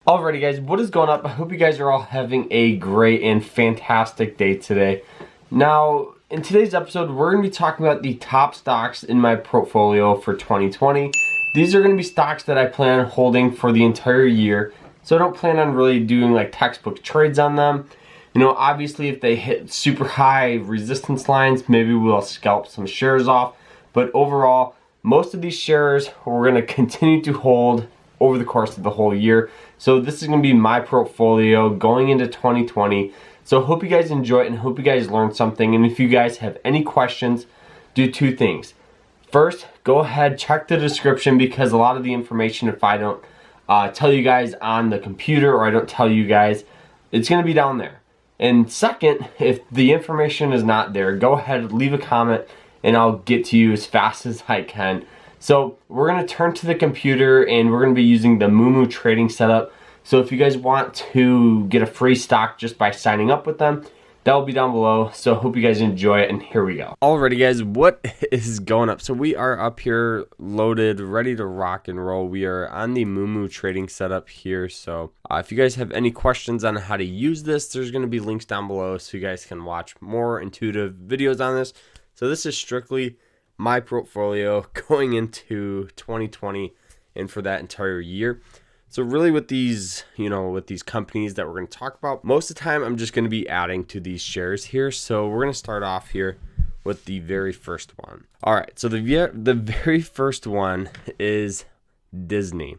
Alrighty guys, what is going up? I hope you guys are all having a great and fantastic day today. Now, in today's episode, we're going to be talking about the top stocks in my portfolio for 2020. These are going to be stocks that I plan on holding for the entire year, so I don't plan on really doing like textbook trades on them. You know, obviously if they hit super high resistance lines, maybe we'll scalp some shares off, but overall, most of these shares we're going to continue to hold over the course of the whole year. So this is going to be my portfolio going into 2020. So hope you guys enjoy it and hope you guys learned something. And if you guys have any questions, do two things. First, go ahead, check the description, because a lot of the information, if I don't tell you guys on the computer or I don't tell you guys, it's going to be down there. And second, if the information is not there, go ahead, leave a comment, and I'll get to you as fast as I can. So we're going to turn to the computer and we're going to be using the Moo trading setup. So if you guys want to get a free stock just by signing up with them, that will be down below. So hope you guys enjoy it, and here we go. Alrighty guys, what is going up? So we are up here loaded, ready to rock and roll. We are on the Moo trading setup here. So if you guys have any questions on how to use this, there's going to be links down below so you guys can watch more intuitive videos on this. So this is strictly my portfolio going into 2020 and for that entire year. So really with these, with these companies that we're going to talk about, most of the time I'm just going to be adding to these shares here. So we're going to start off here with the very first one. All right, so the very first one is Disney.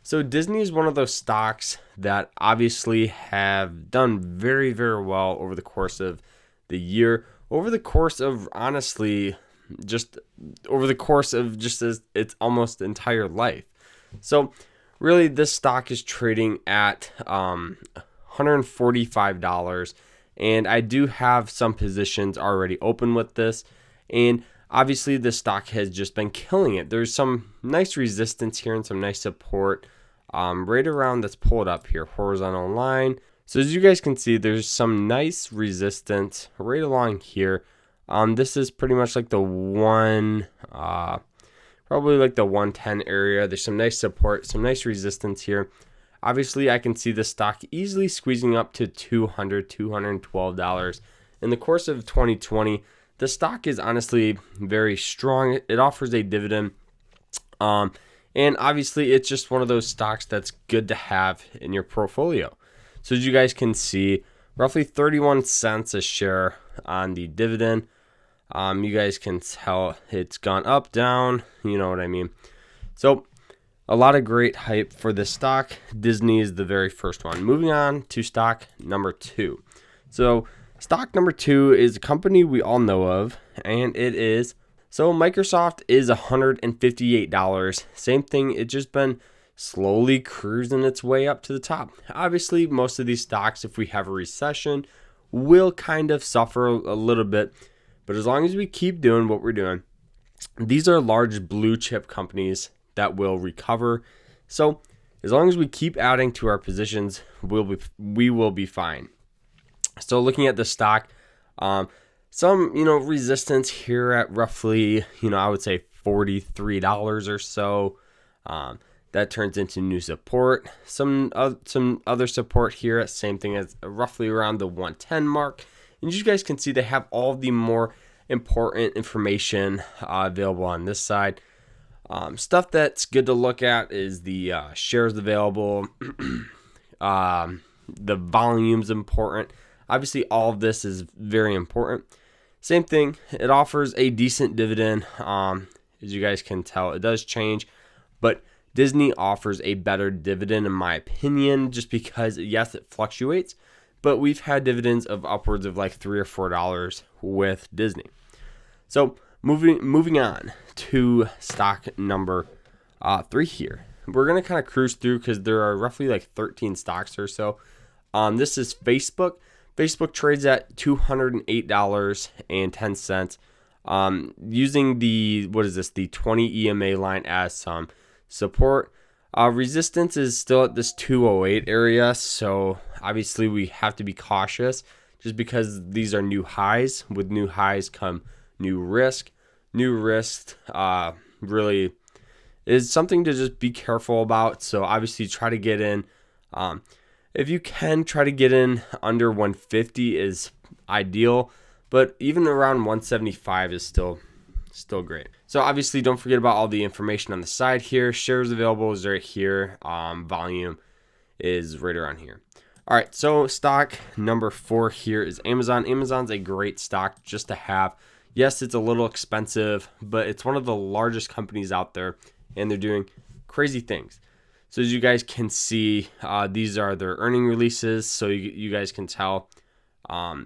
So Disney is one of those stocks that obviously have done very, very well over the course of the year, over the course of its almost entire life. So really this stock is trading at $145, and I do have some positions already open with this, and obviously the stock has just been killing it. There's some nice resistance here and some nice support right around that's pulled up here, horizontal line. So as you guys can see, there's some nice resistance right along here. This is pretty much like the probably like the 110 area. There's some nice support, some nice resistance here. Obviously, I can see the stock easily squeezing up to $200, $212. In the course of 2020, the stock is honestly very strong. It offers a dividend. And obviously, it's just one of those stocks that's good to have in your portfolio. So as you guys can see, roughly 31 cents a share on the dividend. You guys can tell it's gone up, down, you know what I mean. So a lot of great hype for this stock. Disney is the very first one. Moving on to stock number two. So stock number two is a company we all know of, and it is, so Microsoft is $158. Same thing, it's just been slowly cruising its way up to the top. Obviously, most of these stocks, if we have a recession, will kind of suffer a little bit. But as long as we keep doing what we're doing, these are large blue chip companies that will recover. So as long as we keep adding to our positions, we will be fine. So looking at the stock, some resistance here at roughly I would say $43 or so. That turns into new support. Some other support here, same thing as roughly around the 110 mark. And you guys can see they have all the more important information available on this side. Stuff that's good to look at is the shares available. The volume's important. Obviously, all of this is very important. Same thing, it offers a decent dividend. As you guys can tell, it does change. But Disney offers a better dividend in my opinion, just because, yes, it fluctuates. But we've had dividends of upwards of like $3 or $4 with Disney. So moving on to stock number 3 here. We're going to kind of cruise through because there are roughly like 13 stocks or so. This is Facebook. Facebook trades at $208.10. Using the 20 EMA line as some support. Resistance is still at this 208 area, so obviously we have to be cautious just because these are new highs. With new highs come new risk. New risk really is something to just be careful about. So obviously try to get in If you can try to get in under 150 is ideal, but even around 175 is still great. So obviously don't forget about all the information on the side here. Shares available is right here. Volume is right around here. All right, so stock number 4 here is Amazon. Amazon's a great stock just to have. Yes, it's a little expensive, but it's one of the largest companies out there, and they're doing crazy things. So as you guys can see, these are their earning releases, so you guys can tell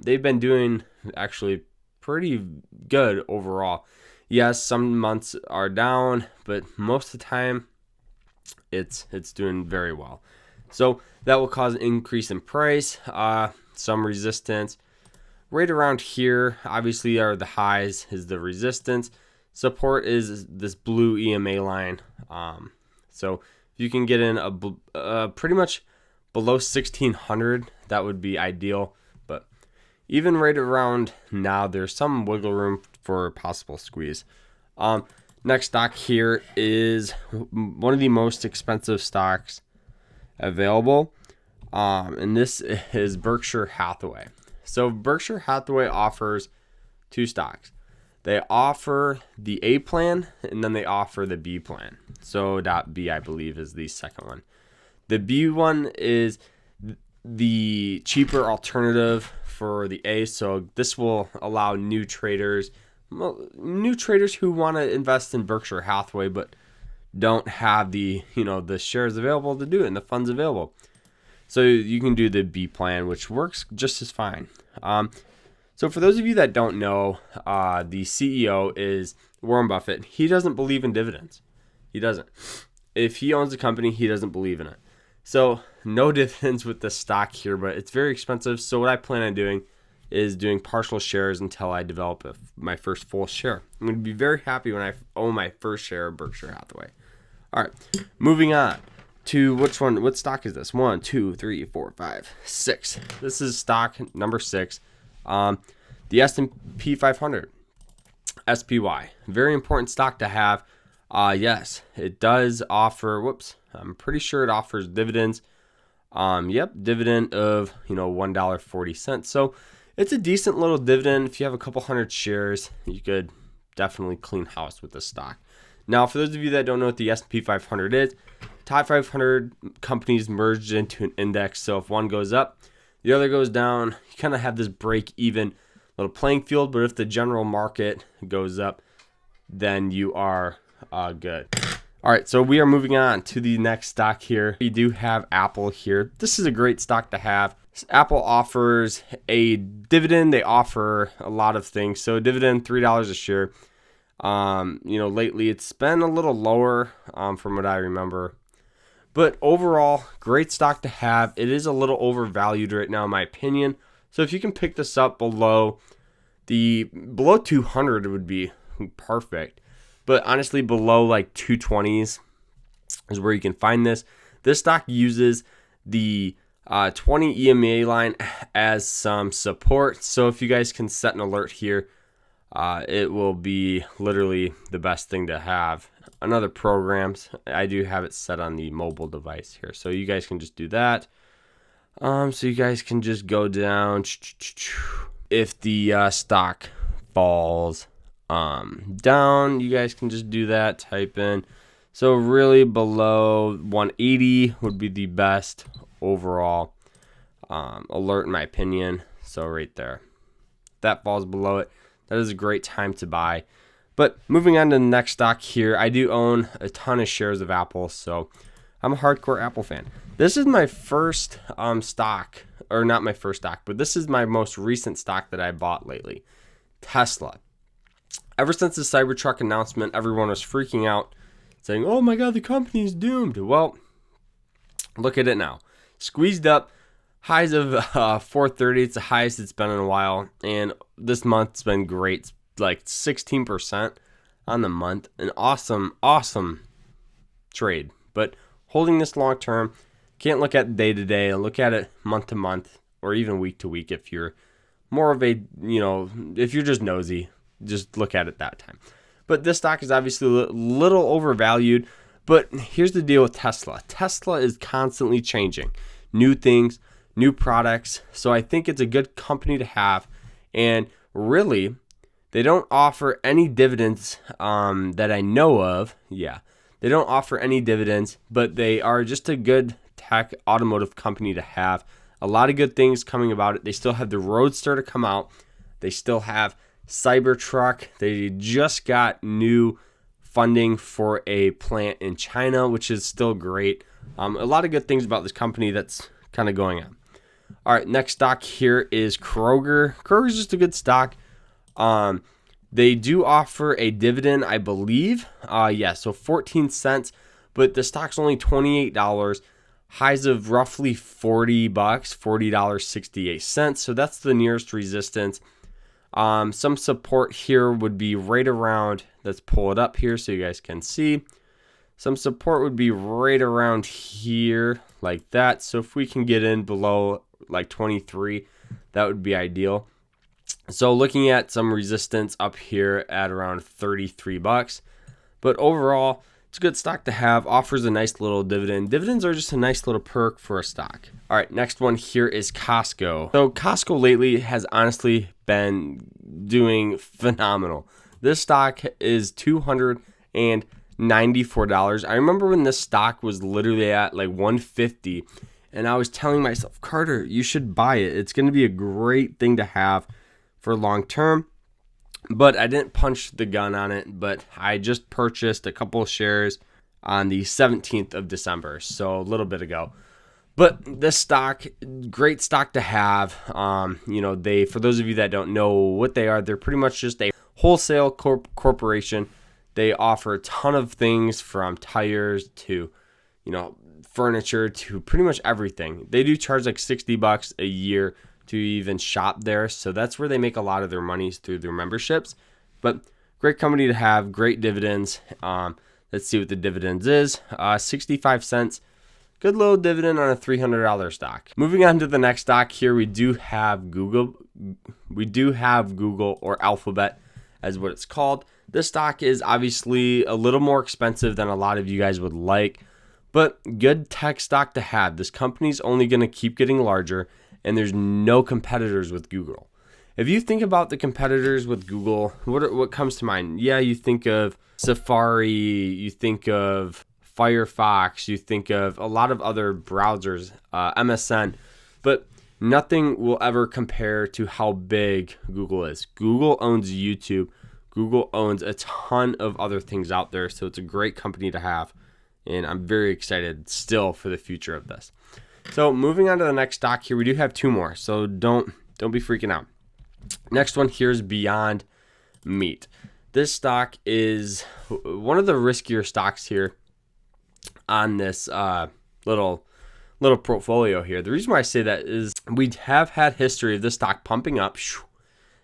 they've been doing actually pretty good overall. Yes, some months are down, but most of the time it's doing very well. So that will cause an increase in price, some resistance. Right around here, obviously, are the highs, is the resistance. Support is this blue EMA line. So if you can get in pretty much below 1600, that would be ideal. But even right around now, there's some wiggle room for possible squeeze. Next stock here is one of the most expensive stocks available, and this is Berkshire Hathaway. So Berkshire Hathaway offers 2 stocks. They offer the A plan, and then they offer the B plan. So .B, I believe, is the second one. The B one is the cheaper alternative for the A. So this will allow new traders who want to invest in Berkshire Hathaway but don't have the shares available to do it and the funds available. So you can do the B plan, which works just as fine. So for those of you that don't know, the CEO is Warren Buffett. He doesn't believe in dividends. He doesn't. If he owns a company, he doesn't believe in it. So no dividends with this stock here, but it's very expensive. So what I plan on doing is doing partial shares until I develop my first full share. I'm going to be very happy when I own my first share of Berkshire Hathaway. All right, moving on to which one? What stock is this? 1, 2, 3, 4, 5, 6. This is stock number 6. The S&P 500, SPY. Very important stock to have. Yes, it does offer. I'm pretty sure it offers dividends. Dividend of $1.40. So it's a decent little dividend. If you have a couple hundred shares, you could definitely clean house with this stock. Now, for those of you that don't know what the S&P 500 is, top 500 companies merged into an index. So if one goes up, the other goes down. You kind of have this break-even little playing field. But if the general market goes up, then you are good. All right, so we are moving on to the next stock here. We do have Apple here. This is a great stock to have. Apple offers a dividend. They offer a lot of things. So dividend, $3 a share. Lately it's been a little lower from what I remember. But overall, great stock to have. It is a little overvalued right now, in my opinion. So if you can pick this up below 200, it would be perfect. But honestly, below like 220s is where you can find this. This stock uses the 20 EMA line as some support. So if you guys can set an alert here, it will be literally the best thing to have. On other programs, I do have it set on the mobile device here. So you guys can just do that. So you guys can just go down. If the stock falls down, you guys can just do that, type in. So really below 180 would be the best overall alert in my opinion. So right there, that falls below it. That is a great time to buy. But moving on to the next stock here, I do own a ton of shares of Apple, so I'm a hardcore Apple fan. This is my first stock, or not my first stock, but this is my most recent stock that I bought lately, Tesla. Ever since the Cybertruck announcement, everyone was freaking out, saying, oh my God, the company's doomed. Well, look at it now. Squeezed up, highs of 430. It's the highest it's been in a while. And this month's been great, like 16% on the month. An awesome trade. But holding this long term, can't look at day to day. Look at it month to month or even week to week if you're more of a, if you're just nosy. Just look at it that time. But this stock is obviously a little overvalued. But here's the deal with Tesla. Tesla is constantly changing. new things, new products. So I think it's a good company to have. And really, they don't offer any dividends that I know of. Yeah, they don't offer any dividends, but they are just a good tech automotive company to have. A lot of good things coming about it. They still have the Roadster to come out. They still have Cybertruck. They just got new funding for a plant in China, which is still great. A lot of good things about this company that's kind of going on. All right, next stock here is Kroger. Kroger's just a good stock. They do offer a dividend, I believe. So 14 cents, but the stock's only $28. Highs of roughly $40, $40.68. So that's the nearest resistance. Some support here would be right around, let's pull it up here so you guys can see. Some support would be right around here like that. So if we can get in below like 23, that would be ideal. So looking at some resistance up here at around $33. But overall, it's a good stock to have, offers a nice little dividend. Dividends are just a nice little perk for a stock. All right, next one here is Costco. So Costco lately has honestly been doing phenomenal. This stock is $294. I remember when this stock was literally at like $150, and I was telling myself, Carter, you should buy it. It's going to be a great thing to have for long term. But I didn't punch the gun on it, but I just purchased a couple of shares on the 17th of December, so a little bit ago. But this stock, great stock to have. They, for those of you that don't know what they are, they're pretty much just a wholesale corporation. They offer a ton of things from tires to, furniture to pretty much everything. They do charge like $60 a year to even shop there. So that's where they make a lot of their money, through their memberships. But great company to have, great dividends. Let's see what the dividends is. 65 cents. Good little dividend on a $300 stock. Moving on to the next stock here, we do have Google. We do have Google, or Alphabet as what it's called. This stock is obviously a little more expensive than a lot of you guys would like, but good tech stock to have. This company's only going to keep getting larger, and there's no competitors with Google. If you think about the competitors with Google, what comes to mind? Yeah, you think of Safari, you think of Firefox, you think of a lot of other browsers, MSN, but nothing will ever compare to how big Google is. Google owns YouTube. Google owns a ton of other things out there, so it's a great company to have, and I'm very excited still for the future of this. So moving on to the next stock here, we do have two more, so don't be freaking out. Next one here is Beyond Meat. This stock is one of the riskier stocks here on this little portfolio here. The reason why I say that is we have had history of this stock pumping up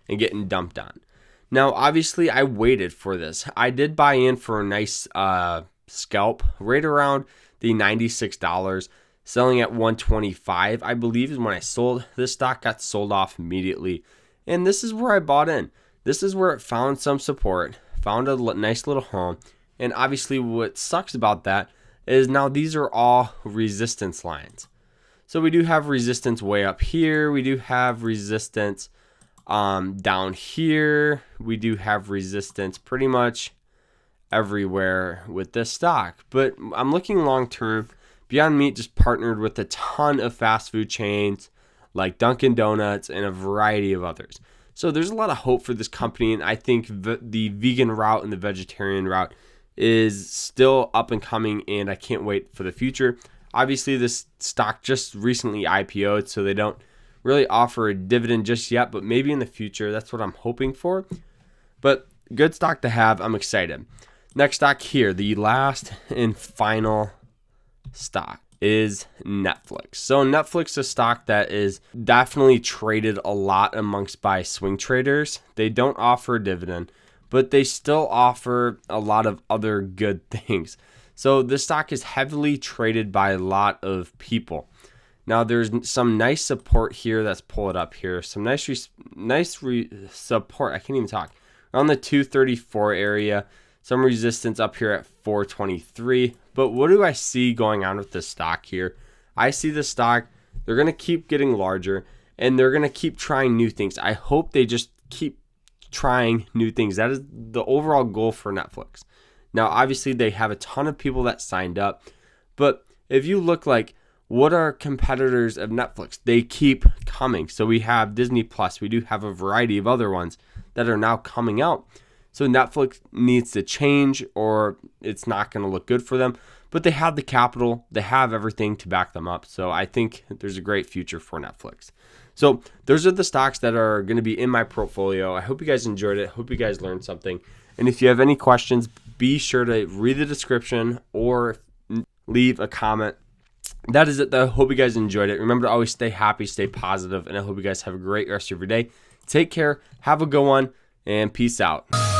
and getting dumped on. Now, obviously, I waited for this. I did buy in for a nice scalp right around the $96. Selling at $125, I believe, is when I sold. This stock got sold off immediately. And this is where I bought in. This is where it found some support, found a nice little home. And obviously what sucks about that is now these are all resistance lines. So we do have resistance way up here. We do have resistance down here. We do have resistance pretty much everywhere with this stock. But I'm looking long term. Beyond Meat just partnered with a ton of fast food chains like Dunkin' Donuts and a variety of others. So there's a lot of hope for this company, and I think the vegan route and the vegetarian route is still up and coming, and I can't wait for the future. Obviously, this stock just recently IPO'd, so they don't really offer a dividend just yet, but maybe in the future. That's what I'm hoping for. But good stock to have. I'm excited. Next stock here, the last and final stock is Netflix. So Netflix is a stock that is definitely traded a lot amongst by swing traders. They don't offer a dividend, but they still offer a lot of other good things. So this stock is heavily traded by a lot of people. Now there's some nice support here. Let's pull it up here. Some nice support. I can't even talk. Around the 234 area. Some resistance up here at 423. But what do I see going on with this stock here? I see the stock They're going to keep getting larger, and they're going to keep trying new things. I hope they just keep trying new things. That is the overall goal for Netflix. Now, obviously, they have a ton of people that signed up, but if you look like what are competitors of Netflix, they keep coming. So we have Disney Plus. We do have a variety of other ones that are now coming out. So Netflix needs to change, or it's not going to look good for them. But they have the capital. They have everything to back them up. So I think there's a great future for Netflix. So those are the stocks that are going to be in my portfolio. I hope you guys enjoyed it. Hope you guys learned something. And if you have any questions, be sure to read the description or leave a comment. That is it, though. Hope you guys enjoyed it. Remember to always stay happy, stay positive, and I hope you guys have a great rest of your day. Take care, have a good one, and peace out.